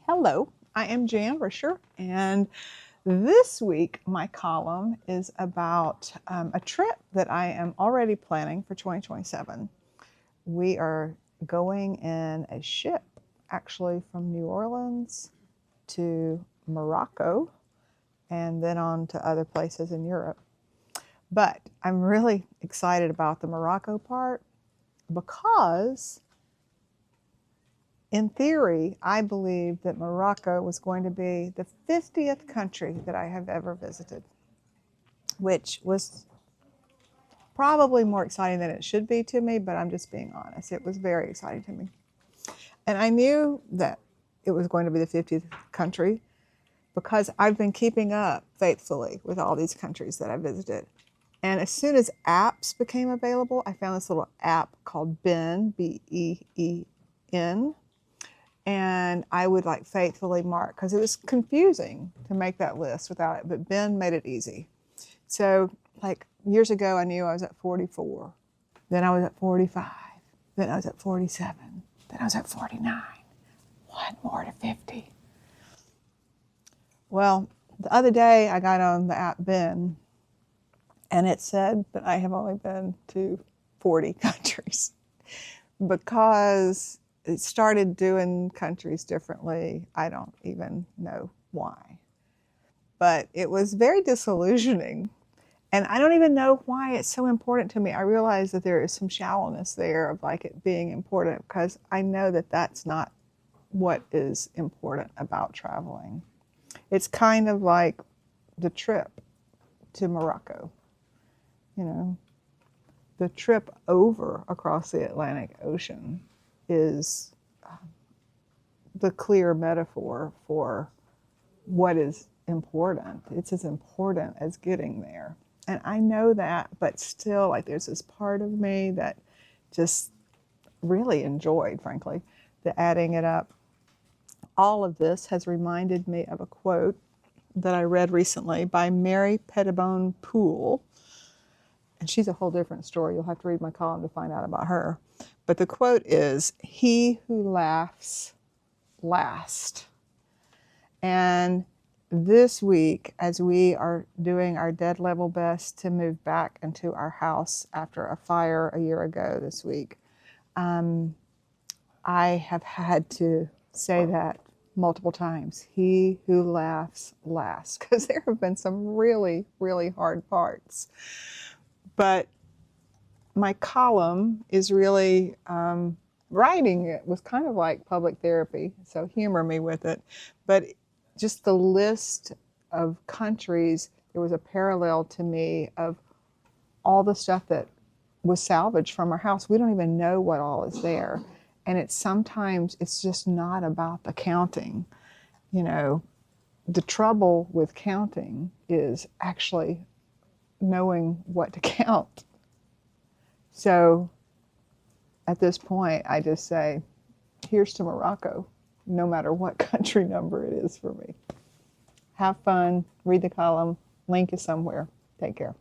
Hello, I am Jan Risher, and this week my column is about a trip that I am already planning for 2027. We are going in a ship, actually from New Orleans to Morocco, and then on to other places in Europe. But I'm really excited about the Morocco part because in theory, I believed that Morocco was going to be the 50th country that I have ever visited, which was probably more exciting than it should be to me, but I'm just being honest. It was very exciting to me. And I knew that it was going to be the 50th country because I've been keeping up faithfully with all these countries that I visited. And as soon as apps became available, I found this little app called Ben, B-E-E-N. And I would faithfully mark, because it was confusing to make that list without it, but Ben made it easy. So years ago, I knew I was at 44, then I was at 45, then I was at 47, then I was at 49, one more to 50. Well, the other day I got on the app Ben, and it said that I have only been to 40 countries because it started doing countries differently. I don't even know why. But it was very disillusioning. And I don't even know why it's so important to me. I realize that there is some shallowness there of it being important, because I know that that's not what is important about traveling. It's kind of like the trip to Morocco. The trip over across the Atlantic Ocean is the clear metaphor for what is important. It's as important as getting there. And I know that, but still, there's this part of me that just really enjoyed, frankly, the adding it up. All of this has reminded me of a quote that I read recently by Mary Pettibone Poole. And she's a whole different story. You'll have to read my column to find out about her. But the quote is, "He who laughs last." And this week, as we are doing our dead level best to move back into our house after a fire a year ago this week, I have had to say that multiple times. He who laughs last, because there have been some really, really hard parts. But my column is really, writing it was kind of like public therapy, so humor me with it. But just the list of countries, there was a parallel to me of all the stuff that was salvaged from our house. We don't even know what all is there. And sometimes it's just not about the counting. The trouble with counting is actually knowing what to count. So at this point, I just say, here's to Morocco, no matter what country number it is for me. Have fun, read the column, link is somewhere. Take care.